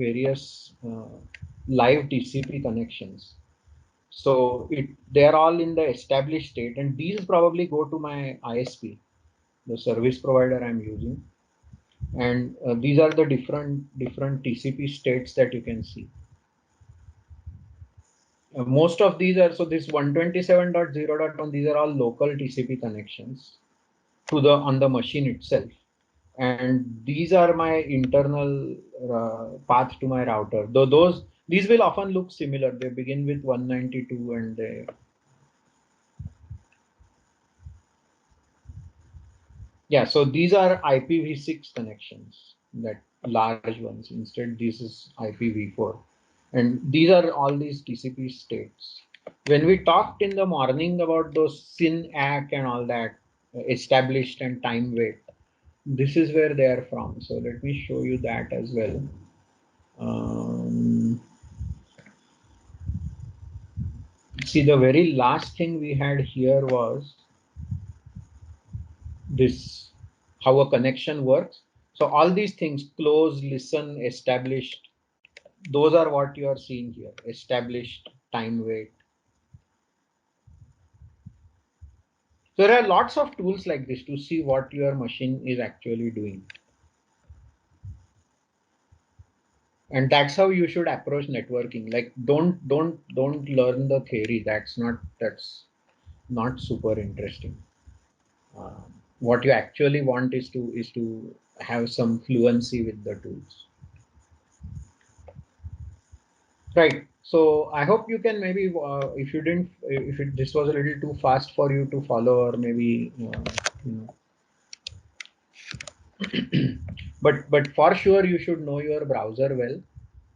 live TCP connections. So they are all in the established state, and these probably go to my ISP, the service provider I'm using. And these are the different TCP states that you can see. Most of these are, so this 127.0.1, these are all local TCP connections to the on the machine itself. And these are my internal path to my router. Though these will often look similar. They begin with 192 and they. Yeah, so these are IPv6 connections, that large ones. Instead, this is IPv4. And these are all these TCP states. When we talked in the morning about those SYN ACK and all that, established and time wait, this is where they are from. So let me show you that as well. See, the very last thing we had here was this, how a connection works. So all these things, close, listen, established, those are what you are seeing here. Established, time wait. So there are lots of tools like this to see what your machine is actually doing. And that's how you should approach networking. Like don't learn the theory. That's not super interesting. What you actually want is to have some fluency with the tools. Right. So I hope you can maybe, if you didn't, this was a little too fast for you to follow, or maybe, but for sure you should know your browser well,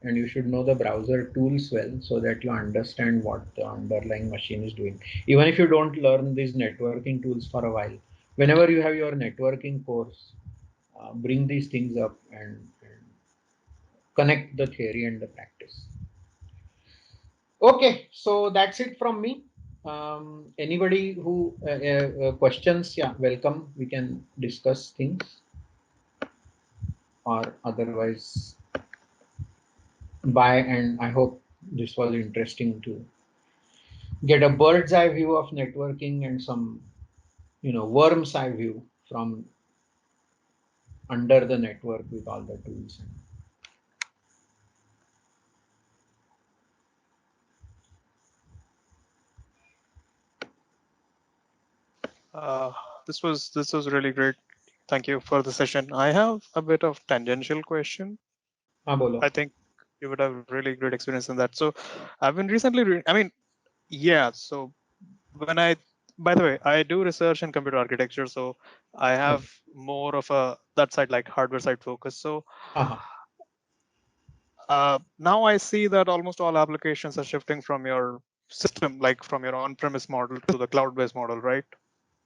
and you should know the browser tools well, so that you understand what the underlying machine is doing. Even if you don't learn these networking tools for a while, whenever you have your networking course, bring these things up and connect the theory and the practice. Okay, so that's it from me. Anybody who questions, yeah, welcome. We can discuss things, or otherwise, bye. And I hope this was interesting to get a bird's eye view of networking and some, worm's eye view from under the network with all the tools. Uh, this was really great. Thank you for the session. I have a bit of tangential question. Haan, bolo. I think you would have really great experience in that. So I've been recently, I mean, yeah. So when by the way, I do research in computer architecture, so I have more of a that side, like hardware side focus. So now I see that almost all applications are shifting from your system, like from your on-premise model to the cloud-based model, right?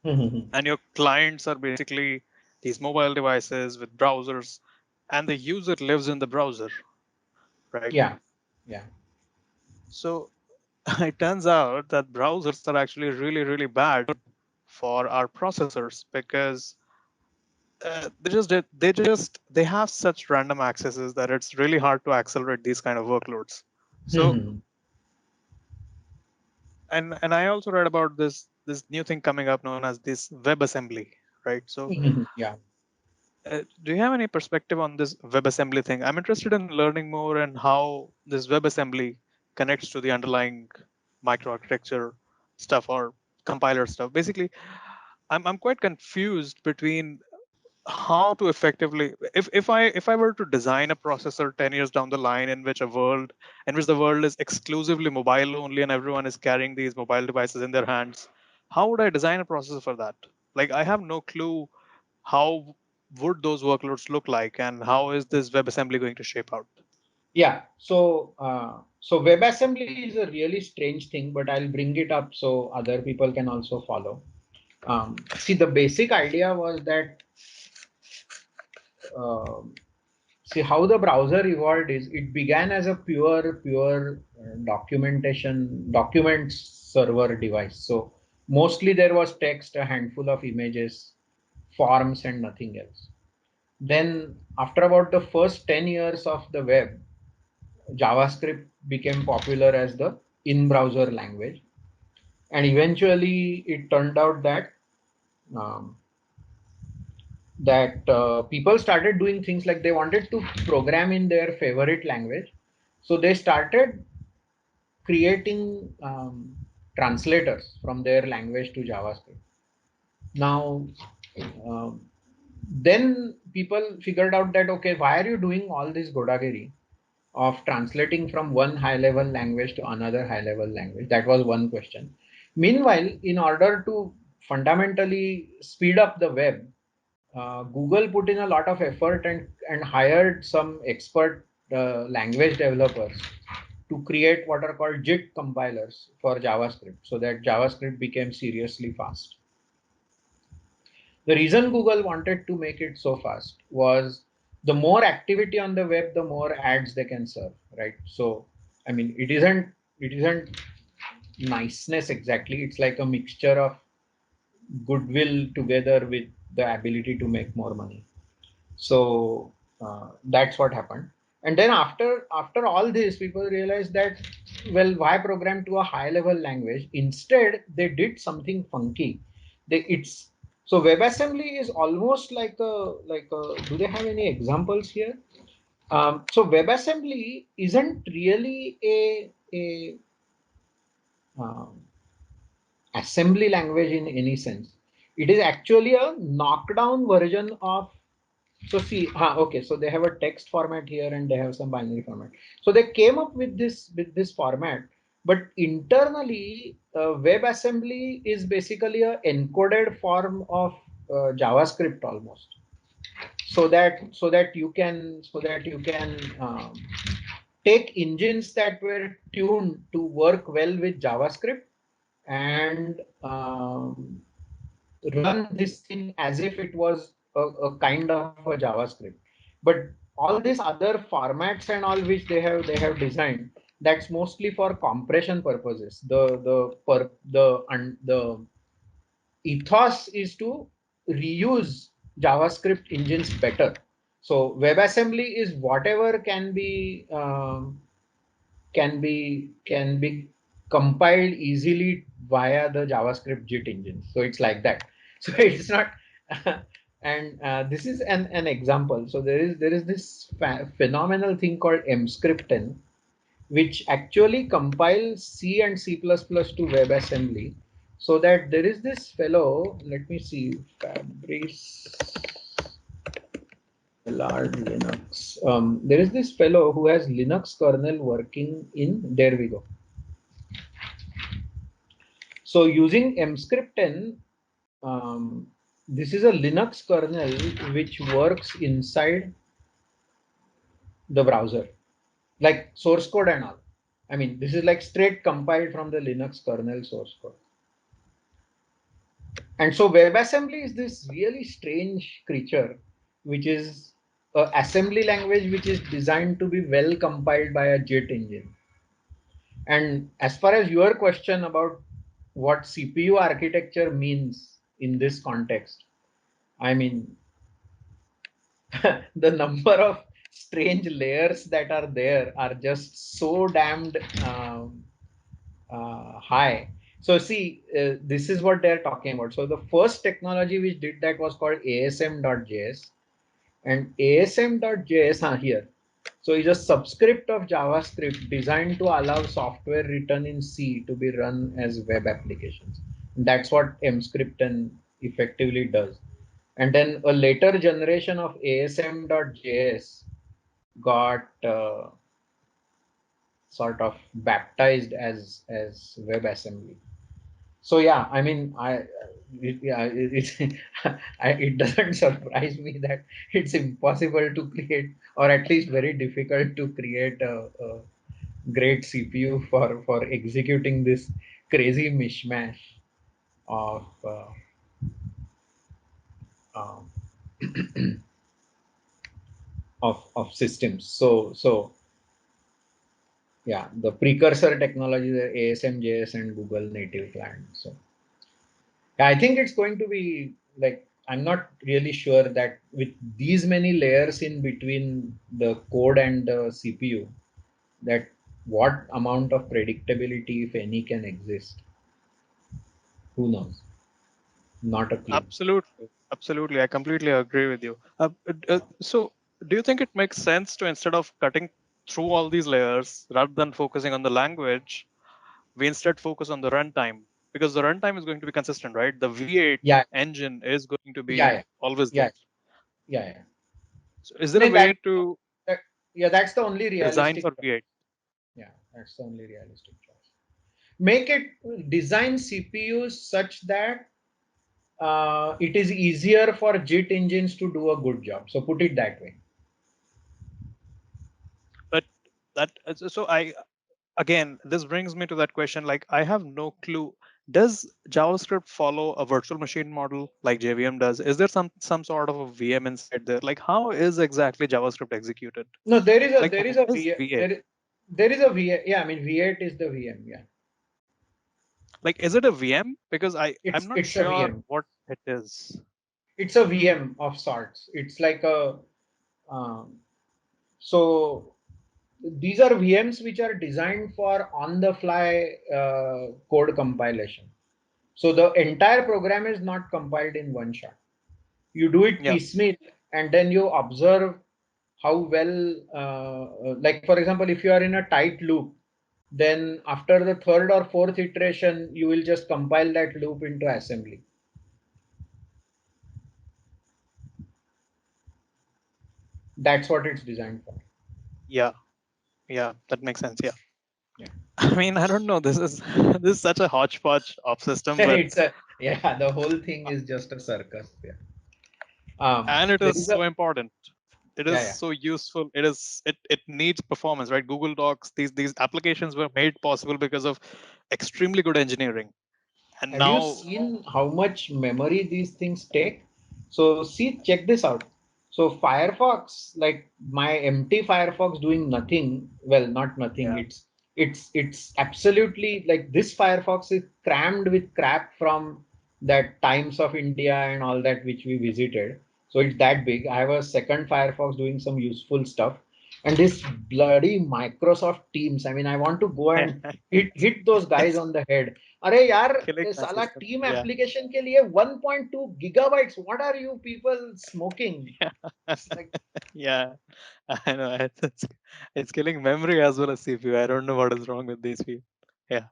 And your clients are basically these mobile devices with browsers, and the user lives in the browser, right? Yeah, yeah. So it turns out that browsers are actually really, really bad for our processors, because they have such random accesses that it's really hard to accelerate these kind of workloads. So and I also read about this new thing coming up known as this WebAssembly, right? So Yeah. do you have any perspective on this WebAssembly thing? I'm interested in learning more and how this WebAssembly connects to the underlying microarchitecture stuff or compiler stuff. Basically, I'm quite confused between how to effectively if I were to design a processor 10 years down the line in which the world is exclusively mobile only and everyone is carrying these mobile devices in their hands, how would I design a processor for that? Like, I have no clue how would those workloads look like and how is this WebAssembly going to shape out? Yeah. So WebAssembly is a really strange thing, but I'll bring it up so other people can also follow. See, the basic idea was that um see how the browser evolved is it began as a pure documents server device. So mostly there was text, a handful of images, forms, and nothing else. Then after about the first 10 years of the web, JavaScript became popular as the in-browser language, and eventually it turned out that um, people started doing things like they wanted to program in their favorite language, so they started creating translators from their language to JavaScript. Now, um, then people figured out that okay, why are you doing all this godagiri of translating from one high-level language to another high-level language? That was one question. Meanwhile, in order to fundamentally speed up the web, Google put in a lot of effort and hired some expert language developers to create what are called JIT compilers for JavaScript so that JavaScript became seriously fast. The reason Google wanted to make it so fast was the more activity on the web, the more ads they can serve, right? So, I mean, it isn't niceness exactly. It's like a mixture of goodwill together with the ability to make more money. So that's what happened. And then after all this, people realized that, well, why program to a high level language? Instead, they did something funky. It's so WebAssembly is almost like a. Do they have any examples here? So WebAssembly isn't really a um, assembly language in any sense. It is actually a knockdown version of. So see, okay, so they have a text format here and they have some binary format. So they came up with this format, but internally, WebAssembly is basically a encoded form of JavaScript almost. So that you can take engines that were tuned to work well with JavaScript and run this thing as if it was a kind of a JavaScript. But all these other formats and all which they have designed, that's mostly for compression purposes. The ethos is to reuse JavaScript engines better. So WebAssembly is whatever can be compiled easily via the JavaScript JIT engine. So it's like that. So it's not, and this is an example. So there is this phenomenal thing called mscripten, which actually compiles C and C++ to WebAssembly. So that there is this fellow. Let me see, Fabrice large Linux. There is this fellow who has Linux kernel working in. There we go. So using mscripten, this is a Linux kernel which works inside the browser, like source code and all. I mean, this is like straight compiled from the Linux kernel source code. And so WebAssembly is this really strange creature, which is an assembly language which is designed to be well compiled by a JIT engine. And as far as your question about what CPU architecture means in this context, I mean, the number of strange layers that are there are just so damned high. So see, this is what they're talking about. So the first technology which did that was called ASM.js, and ASM.js here. So it's a subscript of JavaScript designed to allow software written in C to be run as web applications. That's what MScript and effectively does. And then a later generation of ASM.js got sort of baptized as WebAssembly. So yeah, I mean, it doesn't surprise me that it's impossible to create, or at least very difficult to create a great CPU for executing this crazy mishmash of um, of systems. So yeah, the precursor technology, the ASM.js and Google native client. So I think it's going to be like, I'm not really sure that with these many layers in between the code and the CPU, that what amount of predictability, if any, can exist. Who knows? Not a clue. Absolutely. I completely agree with you. So, do you think it makes sense to, instead of cutting through all these layers, rather than focusing on the language, we instead focus on the runtime? Because the runtime is going to be consistent, right? The V8 Yeah, engine is going to be yeah, always yeah, there. yeah. So, is there I a mean, way to yeah, that's the only design realistic for choice. V8? Yeah, that's the only realistic choice. Make it design CPUs such that it is easier for JIT engines to do a good job. So put it that way. But that so I again, this brings me to that question. Like, I have no clue. Does JavaScript follow a virtual machine model like JVM does? Is there some sort of a VM inside there? Like, how is exactly JavaScript executed? No, Like, there is what a is V8. V8? There is a V8. Yeah, I mean V8 is the VM. Yeah, Like, is it a VM? Because I'm not it's a sure VM. what it is. It's a VM of sorts. It's like a so these are VMs which are designed for on-the-fly code compilation. So the entire program is not compiled in one shot. You do it Yeah. piecemeal, and then you observe how well, like for example, if you are in a tight loop, then after the third or fourth iteration, you will just compile that loop into assembly. That's what it's designed for. Yeah. Yeah. That makes sense. Yeah. Yeah. I mean, I don't know. This is this is such a hodgepodge of system, but It's a, yeah, the whole thing is just a circus. Yeah. and it There is is a, so important. It is yeah, yeah. so useful. It needs performance, right? Google Docs, these applications were made possible because of extremely good engineering. And Have you now, seen how much memory these things take? So see, check this out. So Firefox, like my empty Firefox doing nothing, well, not nothing. yeah, It's absolutely like this Firefox is crammed with crap from that Times of India and all that which we visited. So it's that big. I have a second Firefox doing some useful stuff. And this bloody Microsoft Teams. I mean, I want to go and hit those guys it's on the head. अरे यार killing ये my साला system. Team Yeah. Application के लिए 1.2 gigabytes, what are you people smoking? It's like, Yeah, I know. It's killing memory as well as CPU. I don't know what is wrong with these people. Yeah.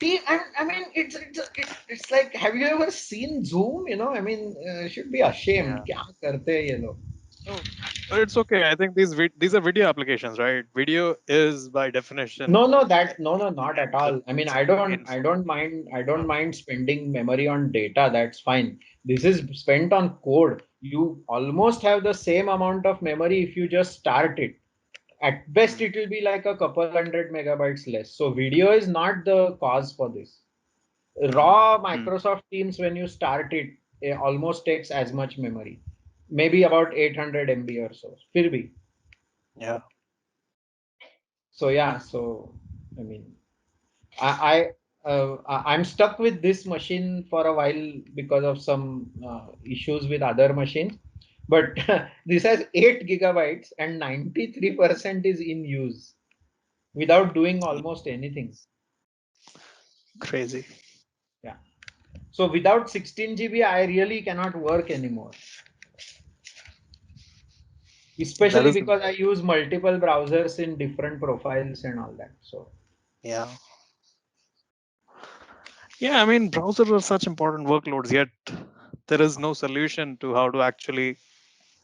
I mean, it's like, have you ever seen Zoom? You know, I mean, should be ashamed. Yeah. क्या करते हैं ये लोग? No, but it's okay. I think these are video applications, right? Video is by definition No, not at all. I mean, info. I don't mind spending memory on data. That's fine. This is spent on code. You almost have the same amount of memory if you just start it. At best, it will be like a couple hundred megabytes less. So video is not the cause for this. Raw Mm. Microsoft Teams, when you start it, it almost takes as much memory, maybe about 800 MB or so. फिर भी. Yeah. So yeah, so I mean, I'm stuck with this machine for a while because of some issues with other machines. But this has 8 gigabytes and 93% is in use without doing almost anything. Crazy. Yeah. So without 16 GB, I really cannot work anymore. That Especially is, because I use multiple browsers in different profiles and all that. So yeah. Yeah, I mean, browsers are such important workloads, yet there is no solution to how to actually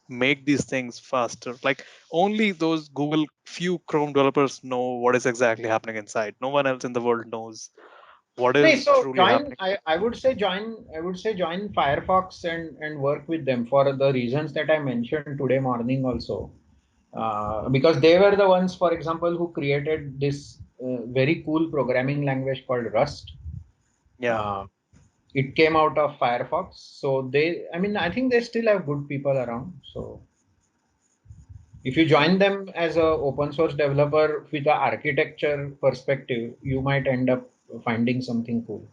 make these things faster. Like only those Google few Chrome developers know what is exactly happening inside. No one else in the world knows what hey, is so truly join. happening. I would say join Firefox and work with them for the reasons that I mentioned today morning also. Because they were the ones, for example, who created this very cool programming language called Rust. Yeah. Uh, it came out of Firefox. So I mean, I think they still have good people around. So if you join them as a open source developer with the architecture perspective, you might end up finding something cool.